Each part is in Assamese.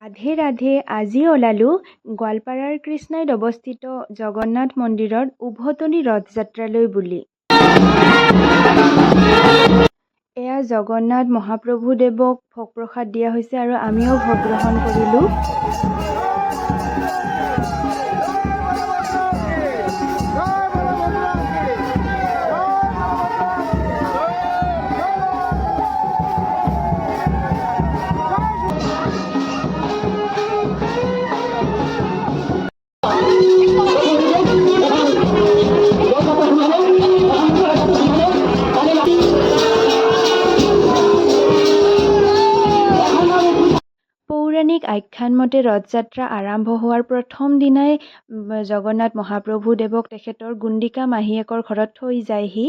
ৰাধে ৰাধে। আজি ওলালোঁ গোৱালপাৰাৰ কৃষ্ণাইত অৱস্থিত জগন্নাথ মন্দিৰত উভতনি ৰথযাত্ৰালৈ বুলি। এয়া জগন্নাথ মহাপ্ৰভুদেৱক ভোগ প্ৰসাদ দিয়া হৈছে আৰু আমিও ভোগ গ্ৰহণ কৰিলোঁ। পৌৰাণিক আখ্যান মতে ৰথযাত্ৰা আৰম্ভ হোৱাৰ প্ৰথম দিনাই জগন্নাথ মহাপ্ৰভুদেৱক তেখেতৰ গুণ্ডিকা মাহীয়েকৰ ঘৰত থৈ যায়হি।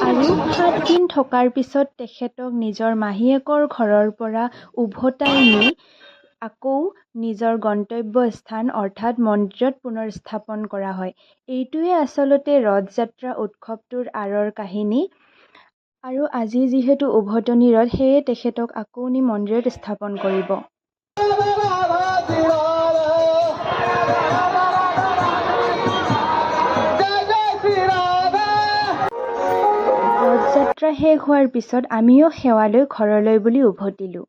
আৰু 7 দিন থকাৰ পিছত তেখেতক নিজৰ মাহীয়েকৰ ঘৰৰ পৰা উভতাই নি আকৌ নিজৰ গন্তব্য স্থান অৰ্থাৎ মন্দিৰত পুনৰ স্থাপন কৰা হয়। এইটোৱে আচলতে ৰথযাত্ৰা উৎসৱটোৰ আঁৰৰ কাহিনী। আৰু আজি যিহেতু উভতনি ৰথ, সেয়ে তেখেতক আকৌ নি মন্দিৰত স্থাপন কৰিব। ৰথযাত্ৰা শেষ হোৱাৰ পিছত আমিও সেৱা লৈ ঘৰলৈ বুলি উভতিলোঁ।